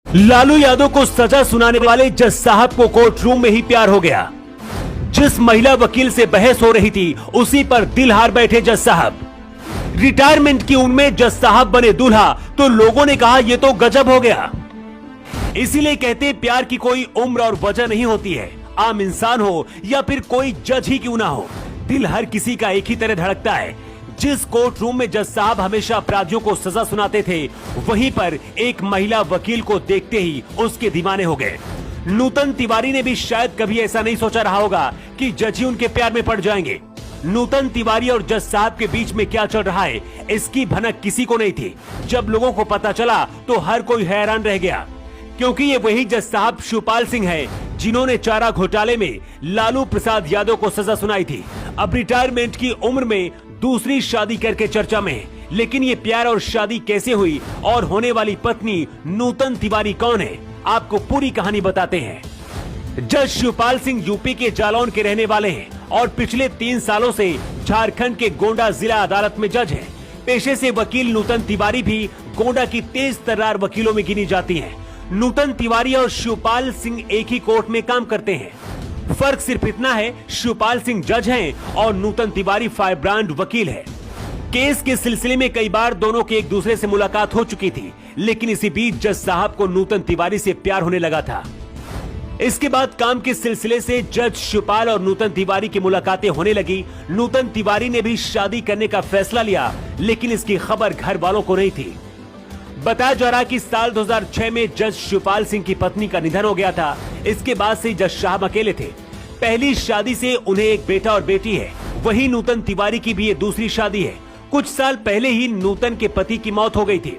लालू यादव को सजा सुनाने वाले जज साहब को कोर्ट रूम में ही प्यार हो गया। जिस महिला वकील से बहस हो रही थी उसी पर दिल हार बैठे जज साहब। रिटायरमेंट की उम्र में जज साहब बने दूल्हा तो लोगों ने कहा यह तो गजब हो गया। इसीलिए कहते प्यार की कोई उम्र और वजह नहीं होती है। आम इंसान हो या फिर कोई जज ही क्यों ना हो, दिल हर किसी का एक ही तरह धड़कता है। जिस कोर्ट रूम में जज साहब हमेशा अपराधियों को सजा सुनाते थे, वहीं पर एक महिला वकील को देखते ही उसके दीवाने हो गए। नूतन तिवारी ने भी शायद कभी ऐसा नहीं सोचा रहा होगा कि जज ही उनके प्यार में पड़ जाएंगे। नूतन तिवारी और जज साहब के बीच में क्या चल रहा है, इसकी भनक किसी को नहीं थी। जब लोगों को पता चला तो हर कोई हैरान रह गया, क्योंकि ये वही जज साहब शिवपाल सिंह है जिन्होंने चारा घोटाले में लालू प्रसाद यादव को सजा सुनाई थी। अब रिटायरमेंट की उम्र में दूसरी शादी करके चर्चा में, लेकिन ये प्यार और शादी कैसे हुई और होने वाली पत्नी नूतन तिवारी कौन है, आपको पूरी कहानी बताते हैं। जज शिवपाल सिंह यूपी के जालौन के रहने वाले हैं और पिछले 3 सालों से झारखंड के गोंडा जिला अदालत में जज हैं। पेशे से वकील नूतन तिवारी भी गोंडा की तेज तर्रार वकीलों में गिनी जाती हैं। नूतन तिवारी और शिवपाल सिंह एक ही कोर्ट में काम करते हैं। फर्क सिर्फ इतना है, शिवपाल सिंह जज हैं और नूतन तिवारी फायर ब्रांड वकील है। केस के सिलसिले में कई बार दोनों के एक दूसरे से मुलाकात हो चुकी थी, लेकिन इसी बीच जज साहब को नूतन तिवारी से प्यार होने लगा था। इसके बाद काम के सिलसिले से जज शिवपाल और नूतन तिवारी की मुलाकातें होने लगी। नूतन तिवारी ने भी शादी करने का फैसला लिया, लेकिन इसकी खबर घर वालों को नहीं थी। बताया जा रहा कि साल 2006 में जज शिवपाल सिंह की पत्नी का निधन हो गया था। इसके बाद से जज साहब अकेले थे। पहली शादी से उन्हें एक बेटा और बेटी है। वही नूतन तिवारी की भी ये दूसरी शादी है। कुछ साल पहले ही नूतन के पति की मौत हो गई थी।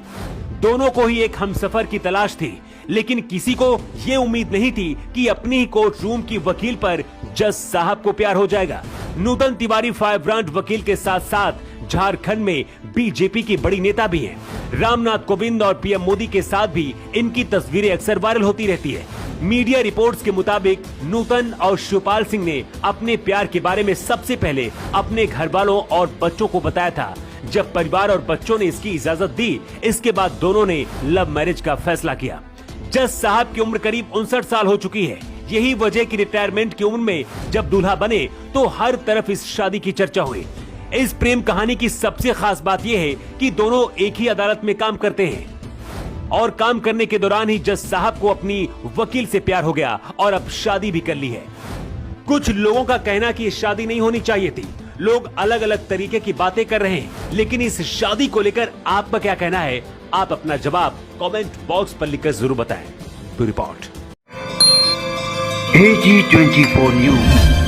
दोनों को ही एक हमसफर की तलाश थी, लेकिन किसी को ये उम्मीद नहीं थी कि अपनी ही कोर्ट रूम की वकील पर जज साहब को प्यार हो जाएगा। नूतन तिवारी फायर ब्रांड वकील के साथ साथ झारखंड में बीजेपी की बड़ी नेता भी हैं। रामनाथ कोविंद और पीएम मोदी के साथ भी इनकी तस्वीरें अक्सर वायरल होती रहती है। मीडिया रिपोर्ट्स के मुताबिक नूतन और शिवपाल सिंह ने अपने प्यार के बारे में सबसे पहले अपने घर वालों और बच्चों को बताया था। जब परिवार और बच्चों ने इसकी इजाजत दी, इसके बाद दोनों ने लव मैरिज का फैसला किया। जज साहब की उम्र करीब 59 साल हो चुकी है। यही वजह कि रिटायरमेंट की उम्र में जब दूल्हा बने तो हर तरफ इस शादी की चर्चा हुई। इस प्रेम कहानी की सबसे खास बात यह है कि दोनों एक ही अदालत में काम करते हैं और काम करने के दौरान ही जज साहब को अपनी वकील से प्यार हो गया और अब शादी भी कर ली है। कुछ लोगों का कहना कि ये शादी नहीं होनी चाहिए थी। लोग अलग अलग तरीके की बातें कर रहे हैं, लेकिन इस शादी को लेकर आपका क्या कहना है? आप अपना जवाब कमेंट बॉक्स पर लिखकर जरूर बताएं। To report AG24 news.